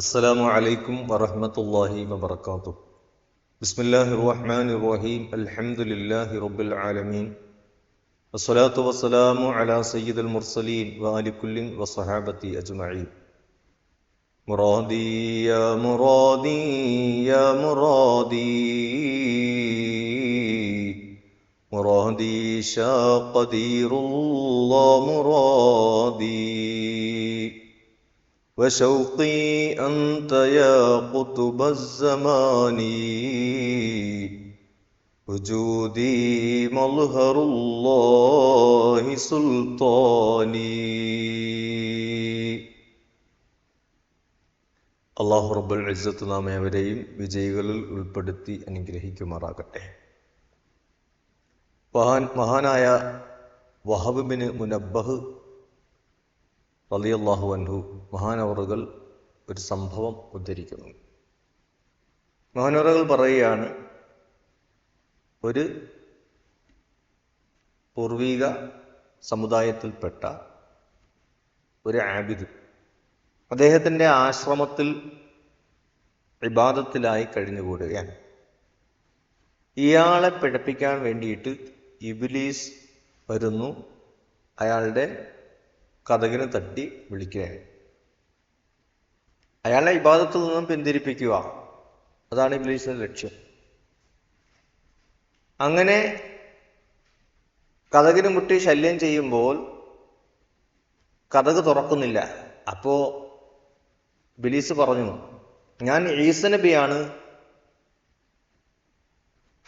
السلام عليكم ورحمة الله وبركاته. بسم الله الرحمن الرحيم. الحمد لله رب العالمين. الصلاة والسلام على سيد المرسلين وآل كل وصحابته أجمعين. مرادي يا مرادي يا مرادي مرادي شاء قدير الله مرادي وشوقي أنت يا قطب الزمان وجودي مظهر الله سلطاني. അള്ളാഹു റബ്ബുൽ ഇസ്സത്ത് നാം ഏവരെയും വിജയികളിൽ ഉൾപ്പെടുത്തി അനുഗ്രഹിക്കുമാറാകട്ടെ. മഹാനായ വഹബ് ബിൻ മുനബ്ബഹ് റളിയല്ലാഹു അൻഹു മഹാനവറുകൾ ഒരു സംഭവം ഉദ്ധരിക്കുന്നു. മഹാനവറുകൾ പറയുകയാണ്, ഒരു പൂർവിക സമുദായത്തിൽപ്പെട്ട ഒരു ആബിദ് അദ്ദേഹത്തിൻ്റെ ആശ്രമത്തിൽ ഇബാദത്തിലായി കഴിഞ്ഞുകൂടുകയാണ്. ഇയാളെ പിഴപ്പിക്കാൻ വേണ്ടിയിട്ട് ഇബ്ലീസ് വരുന്നു, അയാളുടെ കതകിന് തട്ടി വിളിക്കുകയാണ്. അയാളെ ഇബാദത്തിൽ നിന്നും പിന്തിരിപ്പിക്കുക, അതാണ് ഇബ്ലീസിന്റെ ലക്ഷ്യം. അങ്ങനെ കതകിന് മുട്ടി ശല്യം ചെയ്യുമ്പോൾ കതക് തുറക്കുന്നില്ല. അപ്പോ ഇബ്ലീസ് പറഞ്ഞു, ഞാൻ ഈസ നബിയാണ്,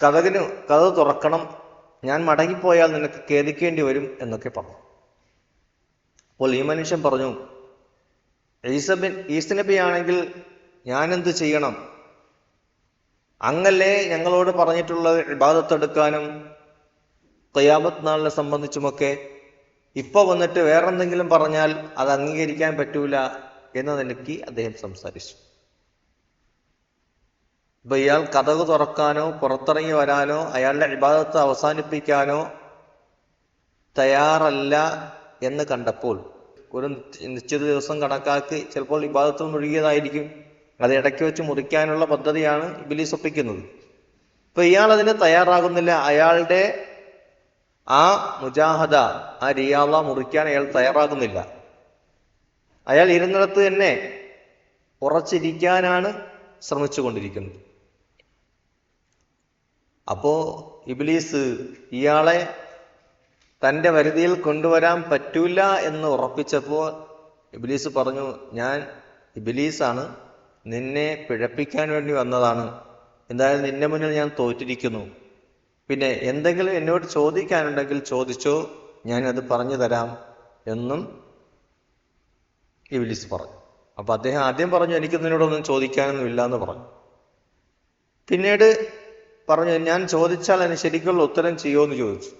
കതക് തുറക്കണം, ഞാൻ മടങ്ങിപ്പോയാൽ നിനക്ക് ഖേദിക്കേണ്ടി വരും എന്നൊക്കെ പറഞ്ഞു. അപ്പോൾ ഈ മനുഷ്യൻ പറഞ്ഞു, ഈസ നബിയാണെങ്കിൽ ഞാനെന്ത് ചെയ്യണം? അങ്ങല്ലേ ഞങ്ങളോട് പറഞ്ഞിട്ടുള്ളത് ഇബാദത്തെടുക്കാനും ഖിയാമത്ത് നാളിനെ സംബന്ധിച്ചുമൊക്കെ. ഇപ്പൊ വന്നിട്ട് വേറെന്തെങ്കിലും പറഞ്ഞാൽ അത് അംഗീകരിക്കാൻ പറ്റൂല എന്ന നിലയ്ക്ക് അദ്ദേഹം സംസാരിച്ചു. ഇപ്പൊ ഇയാൾ കതക് തുറക്കാനോ പുറത്തിറങ്ങി വരാനോ അയാളുടെ ഇബാദത്ത് അവസാനിപ്പിക്കാനോ തയ്യാറല്ല എന്ന് കണ്ടപ്പോൾ, ഒരു നിശ്ചിത ദിവസം കണക്കാക്കി ചിലപ്പോൾ ഇബാദത്തിൽ മുഴുകിയതായിരിക്കും, അത് ഇടയ്ക്ക് വെച്ച് മുറിക്കാനുള്ള പദ്ധതിയാണ് ഇബ്ലീസ് ഒപ്പിക്കുന്നത്. ഇപ്പൊ ഇയാൾ അതിന് തയ്യാറാകുന്നില്ല. അയാളുടെ ആ മുജാഹദ, ആ റിയാള മുറിക്കാൻ അയാൾ തയ്യാറാകുന്നില്ല. അയാൾ ഇരുന്നിടത്ത് തന്നെ ഉറച്ചിരിക്കാനാണ് ശ്രമിച്ചുകൊണ്ടിരിക്കുന്നത്. അപ്പോ ഇബ്ലീസ് ഇയാളെ തൻ്റെ വരുതിയിൽ കൊണ്ടുവരാൻ പറ്റൂല എന്ന് ഉറപ്പിച്ചപ്പോൾ ഇബ്ലീസ് പറഞ്ഞു, ഞാൻ ഇബ്ലീസാണ്, നിന്നെ പിഴപ്പിക്കാൻ വേണ്ടി വന്നതാണ്. എന്തായാലും നിന്റെ മുന്നിൽ ഞാൻ തോറ്റിരിക്കുന്നു. പിന്നെ എന്തെങ്കിലും എന്നോട് ചോദിക്കാനുണ്ടെങ്കിൽ ചോദിച്ചോ, ഞാനത് പറഞ്ഞു തരാം എന്നും ഇബ്ലീസ് പറഞ്ഞു. അപ്പൊ അദ്ദേഹം ആദ്യം പറഞ്ഞു, എനിക്ക് നിന്നോടൊന്നും ചോദിക്കാനൊന്നും ഇല്ല എന്ന് പറഞ്ഞു. പിന്നീട് പറഞ്ഞു, ഞാൻ ചോദിച്ചാൽ അതിന് ശരിക്കുള്ള ഉത്തരം ചെയ്യുമോ എന്ന് ചോദിച്ചു.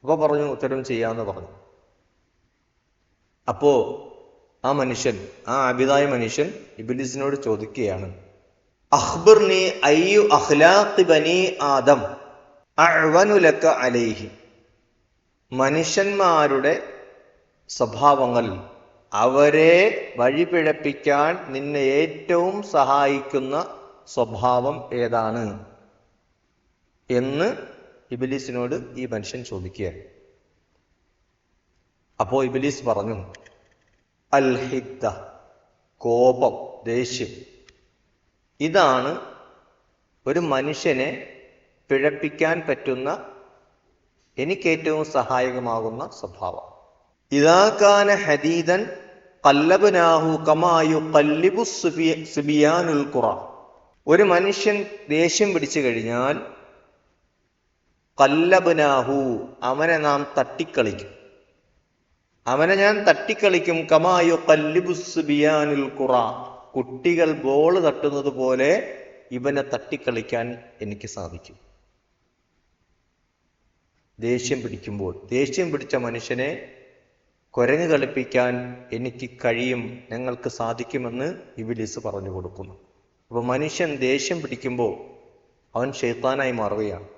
അപ്പൊ പറഞ്ഞു, ഉത്തരം ചെയ്യാമെന്ന് പറഞ്ഞു. അപ്പോ ആ മനുഷ്യൻ, ആ അബിദായ മനുഷ്യൻ ഇബ്ലീസിനോട് ചോദിക്കുകയാണ്, അഖ്ബിർനി അയ്യു അഖ്ലാഖി ബനി ആദം അഅ്വനു ലക അലൈഹി. മനുഷ്യന്മാരുടെ സ്വഭാവങ്ങൾ, അവരെ വഴിപിഴപ്പിക്കാൻ നിന്നെ ഏറ്റവും സഹായിക്കുന്ന സ്വഭാവം ഏതാണ് എന്ന് ഇബ്ലീസിനോട് ഈ മനുഷ്യൻ ചോദിക്കുകയാണ്. അപ്പോ ഇബ്ലീസ് പറഞ്ഞു, അൽ ഹിദ്ദ, കോപം, ദേഷ്യം. ഇതാണ് ഒരു മനുഷ്യനെ പിഴപ്പിക്കാൻ പറ്റുന്ന, എനിക്കേറ്റവും സഹായകമാകുന്ന സ്വഭാവം. ഇദാ കാന ഹദീദൻ ഖല്ലബ്നാഹു കമാ യുഖല്ലിബു സുബിയാനുൽ ഖുറ. ഒരു മനുഷ്യൻ ദേഷ്യം പിടിച്ചു കഴിഞ്ഞാൽ ഖല്ലബ്നാഹു, അവനെ നാം തട്ടിക്കളിക്കും, അവനെ ഞാൻ തട്ടിക്കളിക്കും. കമാ യുഖല്ലിബു സുബിയാനുൽ ഖുറ, കുട്ടികൾ ബോൾ തട്ടുന്നത് പോലെ ഇവനെ തട്ടിക്കളിക്കാൻ എനിക്ക് സാധിക്കും. ദേഷ്യം പിടിക്കുമ്പോൾ, ദേഷ്യം പിടിച്ച മനുഷ്യനെ കുരങ്ങ് കളിപ്പിക്കാൻ എനിക്ക് കഴിയും, ഞങ്ങൾക്ക് സാധിക്കുമെന്ന് ഇബ്ലീസ് പറഞ്ഞു കൊടുക്കുന്നു. അപ്പൊ മനുഷ്യൻ ദേഷ്യം പിടിക്കുമ്പോൾ അവൻ ശൈത്താനായി മാറുകയാണ്.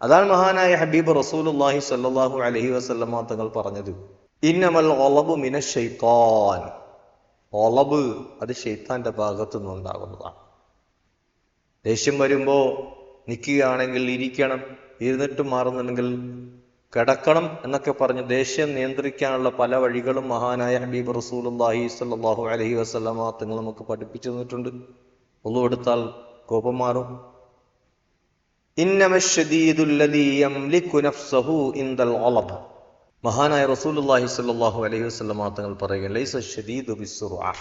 അതാണ് മഹാനായ ഹബീബ് റസൂലുള്ളാഹി സ്വല്ലല്ലാഹു അലൈഹി വസല്ലമ തങ്ങൾ പറഞ്ഞത്, ഇന്നമൽ ഗളബു മിനശ് ശൈത്താൻ. ഒളബ് അത് ശൈത്താന്റെ ഭാഗത്തു നിന്നുണ്ടാകുന്നതാണ്. ദേഷ്യം വരുമ്പോ നിൽക്കുകയാണെങ്കിൽ ഇരിക്കണം, ഇരുന്നിട്ട് മാറുന്നുണ്ടെങ്കിൽ കിടക്കണം എന്നൊക്കെ പറഞ്ഞ് ദേഷ്യം നിയന്ത്രിക്കാനുള്ള പല വഴികളും മഹാനായ ഹബീബ് റസൂലുള്ളാഹി സ്വല്ലല്ലാഹു അലൈഹി വസല്ലമ തങ്ങൾ നമുക്ക് പഠിപ്പിച്ചു തന്നിട്ടുണ്ട്. ഒളു എടുത്താൽ കോപം മാറും. ഇന്നമശ്ശദീദുല്ലദീ യംലികു നഫ്സഹു ഇൻദൽ ഒളബ്. മഹാനായ റസൂലുള്ളാഹി സ്വല്ലല്ലാഹു അലൈഹി വസല്ലമ തങ്ങൾ പറയുക, ലൈസ ശദീദു ബിസ്സുർഅ.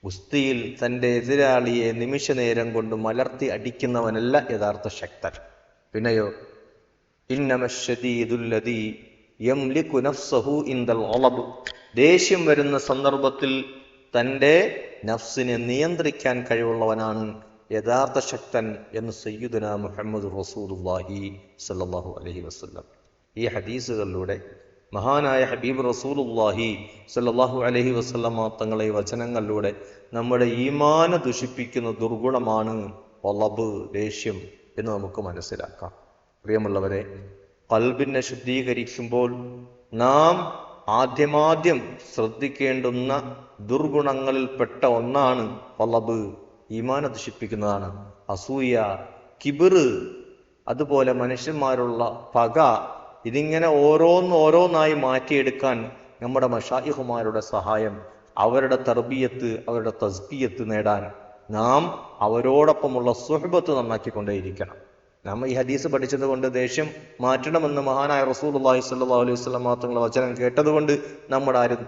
ഗുസ്തിയിൽ തന്റെ എതിരാളിയെ നിമിഷ നേരം കൊണ്ട് മലർത്തി അടിക്കുന്നവനല്ല യഥാർത്ഥ ശക്തൻ. പിന്നെയോ ഇന്നമശ്ശദീദുല്ലദീ യംലികു നഫ്സഹു ഇൻദൽ ഒളബ്. ദേഷ്യം വരുന്ന സന്ദർഭത്തിൽ തന്റെ നഫ്സിനെ നിയന്ത്രിക്കാൻ കഴിവുള്ളവനാണ് യഥാർത്ഥ ശക്തൻ എന്ന് സയ്യിദുനാ മുഹമ്മദ് റസൂലുള്ളാഹി സ്വല്ലല്ലാഹു അലൈഹി വസല്ലം. ഈ ഹദീസുകളിലൂടെ മഹാനായ ഹബീബ് റസൂലുള്ളാഹി സ്വല്ലല്ലാഹു അലൈഹി വസല്ലമ തങ്ങളെ വചനങ്ങളിലൂടെ നമ്മുടെ ഈമാനെ ദുഷിപ്പിക്കുന്ന ദുർഗുണമാണ് ഒളബ്, ദേഷ്യം എന്ന് നമുക്ക് മനസ്സിലാക്കാം. പ്രിയമുള്ളവരെ, ഖൽബിനെ ശുദ്ധീകരിക്കുമ്പോൾ നാം ആദ്യമാദ്യം ശ്രദ്ധിക്കേണ്ടുന്ന ദുർഗുണങ്ങളിൽപ്പെട്ട ഒന്നാണ് ഒളബ്, ഈമാനെ ദുഷിപ്പിക്കുന്നതാണ്. അസൂയ, കിബിറ്, അതുപോലെ മനുഷ്യന്മാരുള്ള പക, ഇതിങ്ങനെ ഓരോന്നായി മാറ്റിയെടുക്കാൻ നമ്മുടെ മശായിഖുമാരുടെ സഹായം, അവരുടെ തർബിയത്ത്, അവരുടെ തസ്കിയത്ത് നേടാൻ നാം അവരോടൊപ്പമുള്ള സുഹബത്ത് നന്നാക്കിക്കൊണ്ടേയിരിക്കണം. നാം ഈ ഹദീസ് പഠിച്ചത് കൊണ്ട് ദേഷ്യം മാറ്റണമെന്ന് മഹാനായ റസൂലുള്ളാഹി സ്വല്ലല്ലാഹു അലൈഹി വസല്ലം തങ്ങളുടെ വചനം കേട്ടതുകൊണ്ട് നമ്മുടെ ആരും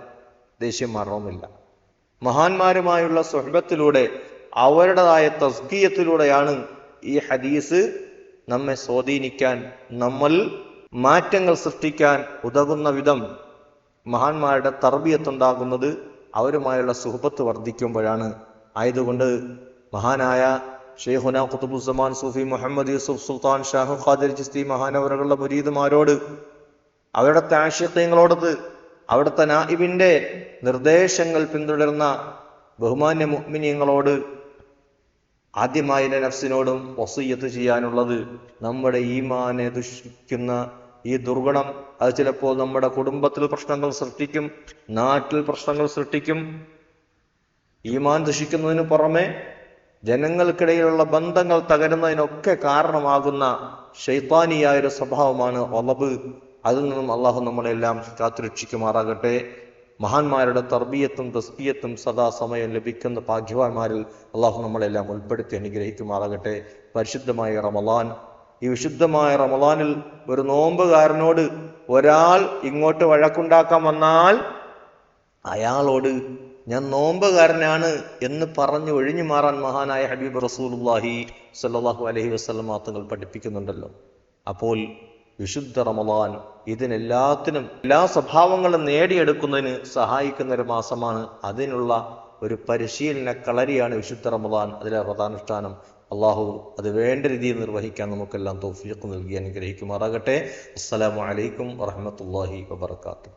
ദേഷ്യം മാറണമെന്നില്ല. മഹാന്മാരുമായുള്ള സുഹബത്തിലൂടെ, അവരുടേതായ തസ്കിയത്തിലൂടെയാണ് ഈ ഹദീസ് നമ്മെ സ്വാധീനിക്കാൻ, നമ്മൾ മാറ്റങ്ങൾ സൃഷ്ടിക്കാൻ ഉതകുന്ന വിധം മഹാന്മാരുടെ തർബിയത്തുണ്ടാകുന്നത് അവരുമായുള്ള സുഹബത്ത് വർദ്ധിക്കുമ്പോഴാണ്. ആയതുകൊണ്ട് മഹാനായ ഷെയ്ഖുന ഖുതുബുസ്സമാൻ സൂഫി മുഹമ്മദ് യൂസുഫ് സുൽത്താൻ ഷാഹു ഖാദിർ ചിസ്തി മഹാനവറുകളുടെ മുരീദുമാരോട്, അവരുടെ ആശിഖ്യങ്ങളോടത്, അവിടുത്തെ നായിബിന്റെ നിർദ്ദേശങ്ങൾ പിന്തുടരുന്ന ബഹുമാന്യ മുഅ്മിനീങ്ങളോട്, ആദ്യമായി നഫ്സിനോടും വസിയ്യത്ത് ചെയ്യാനുള്ളത്, നമ്മുടെ ഈമാനെ ദുഷിക്കുന്ന ഈ ദുർഗുണം അത് ചിലപ്പോൾ നമ്മുടെ കുടുംബത്തിൽ പ്രശ്നങ്ങൾ സൃഷ്ടിക്കും, നാട്ടിൽ പ്രശ്നങ്ങൾ സൃഷ്ടിക്കും. ഈമാൻ ദുഷിക്കുന്നതിന് പുറമെ ജനങ്ങൾക്കിടയിലുള്ള ബന്ധങ്ങൾ തകരുന്നതിനൊക്കെ കാരണമാകുന്ന ശൈത്താനിയായൊരു സ്വഭാവമാണ് ഒളബ്. അതിൽ നിന്നും അള്ളാഹു നമ്മളെല്ലാം കാത്തുരക്ഷിക്കുമാറാകട്ടെ. മഹാന്മാരുടെ തർബിയത്തും തസ്ബിയത്തും സദാസമയം ലഭിക്കുന്ന ഭാഗ്യവാന്മാരിൽ അള്ളാഹു നമ്മളെല്ലാം ഉൾപ്പെടുത്തി അനുഗ്രഹിക്കുമാറാകട്ടെ. പരിശുദ്ധമായ റമളാൻ, ഈ വിശുദ്ധമായ റമളാനിൽ ഒരു നോമ്പുകാരനോട് ഒരാൾ ഇങ്ങോട്ട് വഴക്കുണ്ടാക്കാൻ വന്നാൽ അയാളോട് ഞാൻ നോമ്പുകാരനാണ് എന്ന് പറഞ്ഞു ഒഴിഞ്ഞു മാറാൻ മഹാനായ ഹബീബ് റസൂലുള്ളാഹി സ്വല്ലല്ലാഹു അലൈഹി വസല്ലം തങ്ങൾ പഠിപ്പിക്കുന്നുണ്ടല്ലോ. അപ്പോൾ വിശുദ്ധ റമളാൻ ഇതിനെല്ലാത്തിനും, എല്ലാ സ്വഭാവങ്ങളും നേടിയെടുക്കുന്നതിന് സഹായിക്കുന്ന ഒരു മാസമാണ്. അതിനുള്ള ഒരു പരിശീലന കളരിയാണ് വിശുദ്ധ റമളാൻ, അതിലെ വ്രതാനുഷ്ഠാനം. അള്ളാഹു അത് വേണ്ട രീതിയിൽ നിർവഹിക്കാൻ നമുക്കെല്ലാം തൗഫീഖ് നൽകി അനുഗ്രഹിക്കുമാറാകട്ടെ. അസ്സലാമു അലൈക്കും വറഹ്മത്തുള്ളാഹി വബറകാതുഹു.